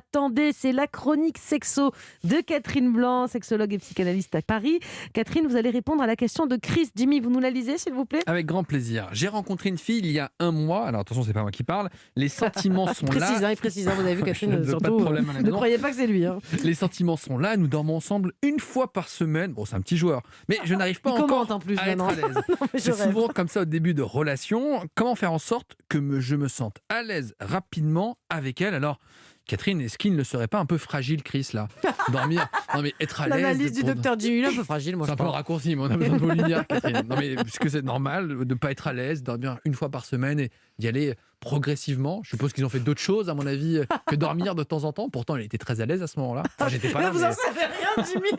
Attendez, c'est la chronique sexo de Catherine Blanc, sexologue et psychanalyste à Paris. Catherine, vous allez répondre à la question de Chris. Jimmy, vous nous la lisez, s'il vous plaît? Avec grand plaisir. J'ai rencontré une fille il y a un mois. Alors attention, c'est pas moi qui parle. Les sentiments sont là. Il précise, vous avez vu Catherine, Pas de surtout, problème à la ne maison. croyez pas que c'est lui. Hein. Les sentiments sont là. Nous dormons ensemble une fois par semaine. Bon, c'est un petit joueur. Mais je n'arrive pas Il commente encore en plus à être maintenant. à l'aise. Non, mais je C'est rêve. souvent comme ça au début de relation. Comment faire en sorte que je me sente à l'aise rapidement avec elle? Alors, Catherine, est-ce qu'il ne serait pas un peu fragile, Chris, là? Dormir, non mais être à l'aise. L'analyse du docteur Jimmy, un peu fragile, moi C'est je un peu un pense. raccourci, mais on a besoin de vos lumières, Catherine. Non, mais est-ce que c'est normal de ne pas être à l'aise, dormir une fois par semaine et d'y aller progressivement? Je suppose qu'ils ont fait d'autres choses, à mon avis, que dormir de temps en temps. Pourtant, il était très à l'aise à ce moment-là. Enfin, j'étais pas là, Vous mais... en savez rien, Jimmy.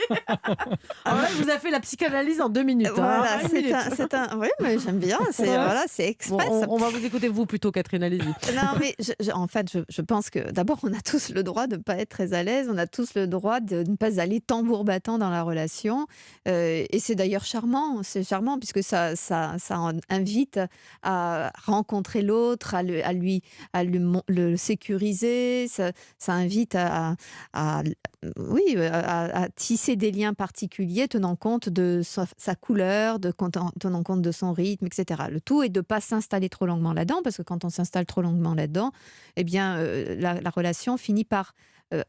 Alors là, il vous a fait la psychanalyse en 2 minutes. Voilà, hein. Une c'est minute. Oui, mais j'aime bien. C'est Ouais. voilà, c'est Bon, express. on va vous écouter, vous, plutôt, Catherine, allez-y. Non, mais en fait, je pense que d'abord, on a tous le droit de ne pas être très à l'aise. On a tous le droit de ne pas aller tambour battant dans la relation. Et c'est d'ailleurs charmant. C'est charmant puisque ça invite à rencontrer l'autre, le sécuriser. Ça invite à tisser des liens particuliers, tenant compte de sa couleur, tenant compte de son rythme, etc. Le tout est de ne pas s'installer trop longuement là-dedans, parce que quand on s'installe trop longuement là-dedans, eh bien, la relation finit par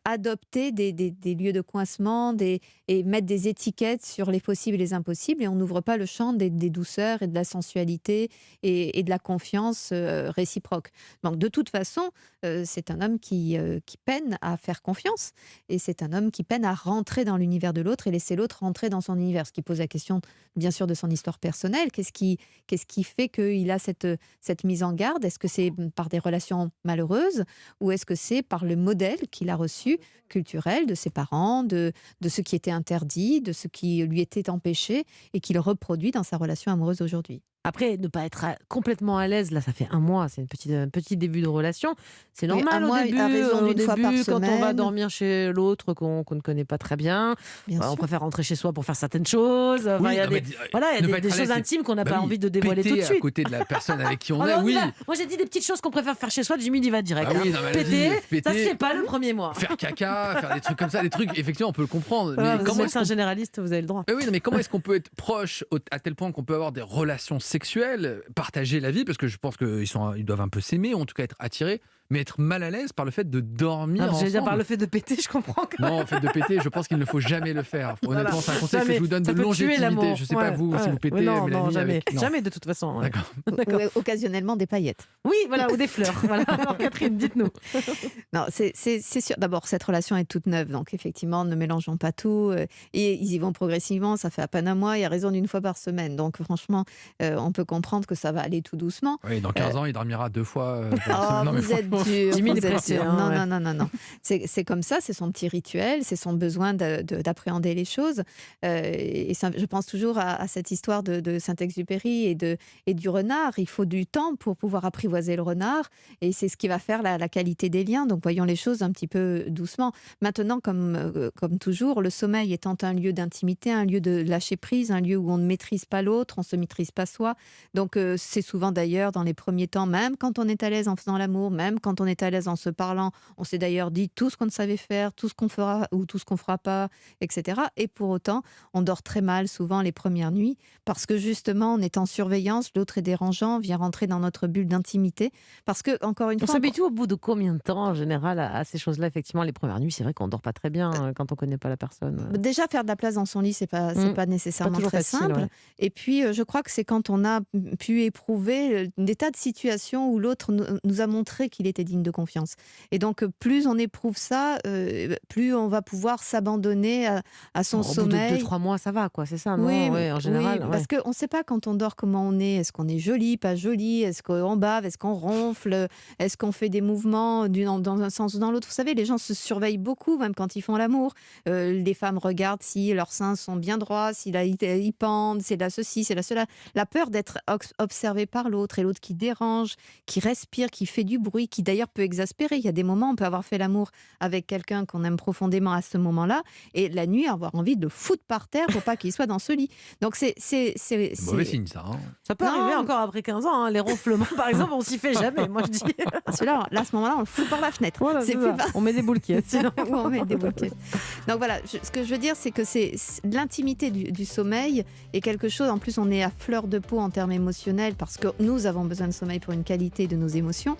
adopter des lieux de coincement et mettre des étiquettes sur les possibles et les impossibles, et on n'ouvre pas le champ des douceurs et de la sensualité et de la confiance réciproque. Donc de toute façon, c'est un homme qui peine à faire confiance, et c'est un homme qui peine à rentrer dans l'univers de l'autre et laisser l'autre rentrer dans son univers, ce qui pose la question bien sûr de son histoire personnelle. Qu'est-ce qui fait qu'il a cette mise en garde? Est-ce que c'est par des relations malheureuses, ou est-ce que c'est par le modèle qu'il a reçu culturel de ses parents, de ce qui était interdit, de ce qui lui était empêché, et qu'il reproduit dans sa relation amoureuse aujourd'hui? Après, ne pas être complètement à l'aise, là, ça fait un mois, c'est un petit début de relation. C'est Oui, normal un au mois début, à raison d'une fois par quand on va semaine. dormir chez l'autre qu'on ne connaît pas très bien. Bien On sûr. préfère rentrer chez soi pour faire certaines choses. Enfin, Oui, il y a non, mais voilà, il ne y pas a être des à l'aise, choses c'est- intimes qu'on n'a Bah pas oui, envie de dévoiler tout péter de à suite. côté de la personne avec qui on Oh, est, non, on y oui. va. Moi, j'ai dit des petites choses qu'on préfère faire chez soi. Jimmy y va direct. Ah oui, hein. non, mais Péter, allez-y, ça se péter. fait pas le premier mois. Faire caca, faire des trucs comme ça, des trucs, effectivement, on peut le comprendre. Voilà, Mais vous êtes comment est-ce médecin qu'on généraliste, vous avez le droit. Oui, non, mais comment est-ce qu'on peut être proche à tel point qu'on peut avoir des relations sexuelles, partager la vie, parce que je pense qu'ils doivent un peu s'aimer, ou en tout cas être attirés, mais être mal à l'aise par le fait de dormir Alors, j'allais dire ensemble. par le fait de péter, je comprends. Non, le fait de péter, je pense qu'il ne faut jamais le faire. Voilà. Honnêtement, c'est un conseil que Jamais. je vous donne Ça de peut tuer longévité. l'amour. Je ne sais pas Ouais, vous, si ouais. vous pétez, Mais non, Mélanie, non, jamais. avec... Non. Jamais de toute façon. ouais. D'accord. D'accord. Ou occasionnellement des paillettes. Oui, voilà, ou des fleurs. Voilà. Alors, Catherine, dites-nous. Non, c'est sûr. D'abord, cette relation est toute neuve, donc effectivement, ne mélangeons pas tout. Et ils y vont progressivement. Ça fait à peine un mois. Il y a raison d'une fois par semaine. Donc, franchement, on peut comprendre que ça va aller tout doucement. Oui, dans 15 ans, il dormira 2 fois par Oh, semaine. Non, mais vous êtes franchement, dur. Jimmy, vous il est êtes pressé, dur. hein, Non, ouais. non, non, non, non. C'est comme ça, c'est son petit rituel, c'est son besoin d'appréhender les choses. Et ça, je pense toujours à cette histoire de Saint-Exupéry et du renard. Il faut du temps pour pouvoir apprivoiser le renard, et c'est ce qui va faire la qualité des liens. Donc voyons les choses un petit peu doucement. Maintenant, comme toujours, le sommeil étant un lieu d'intimité, un lieu de lâcher prise, un lieu où on ne maîtrise pas l'autre, on ne se maîtrise pas soi. Donc c'est souvent d'ailleurs dans les premiers temps, même quand on est à l'aise en faisant l'amour, même quand on est à l'aise en se parlant, on s'est d'ailleurs dit tout ce qu'on ne savait faire, tout ce qu'on fera ou tout ce qu'on fera pas, etc. Et pour autant, on dort très mal souvent les premières nuits, parce que justement, on est en surveillance, l'autre est dérangeant, vient rentrer dans notre bulle d'intimité. Parce que, encore une On fois, s'habitue au bout de combien de temps, en général, à ces choses-là? Effectivement, les premières nuits, c'est vrai qu'on dort pas très bien quand on connaît pas la personne. déjà faire de la place dans son lit, c'est pas Pas nécessairement toujours très facile, simple. ouais. Et puis, je crois que c'est quand on a pu éprouver des tas de situations où l'autre nous a montré qu'il était digne de confiance. Et donc, plus on éprouve ça, plus on va pouvoir s'abandonner à son Au bout de sommeil. 2-3 mois, ça va, quoi, c'est ça, non? Oui, Ouais, en général. parce Ouais. qu'on ne sait pas quand on dort comment on est. Est-ce qu'on est joli, pas joli? Est-ce qu'on bave? Est-ce qu'on ronfle? Est-ce qu'on fait des mouvements dans un sens ou dans l'autre? Vous savez, les gens se surveillent beaucoup, même quand ils font l'amour. Les femmes regardent si leurs seins sont bien droits, si là, ils pendent, c'est là ceci, c'est là cela. La peur d'être observé par l'autre, et l'autre qui dérange, qui respire, qui fait du bruit, qui d'ailleurs peut exaspérer. Il y a des moments, on peut avoir fait l'amour avec quelqu'un qu'on aime profondément à ce moment-là, et la nuit avoir envie de le foutre par terre pour pas qu'il soit dans ce lit. Donc c'est Mauvais signe, ça. Hein. Ça peut Non. arriver encore après 15 ans. Hein. Les ronflements, par exemple, on s'y fait jamais. Moi, je dis. Celui-là, là, à ce moment-là, on le fout par la fenêtre. Voilà, c'est c'est plus ça. pas- On met des boules qui sinon. Ou on met des bouquets. Donc voilà, ce que je veux dire, c'est que l'intimité du sommeil est quelque chose. En plus, on est à fleur de peau en termes émotionnels parce que nous avons besoin de sommeil pour une qualité de nos émotions.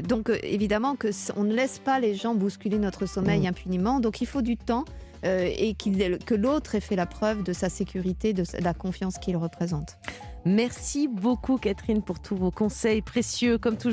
Donc évidemment on ne laisse pas les gens bousculer notre sommeil impunément. Donc il faut du temps. Et que l'autre ait fait la preuve de sa sécurité, de la confiance qu'il représente. Merci beaucoup, Catherine, pour tous vos conseils précieux, comme toujours.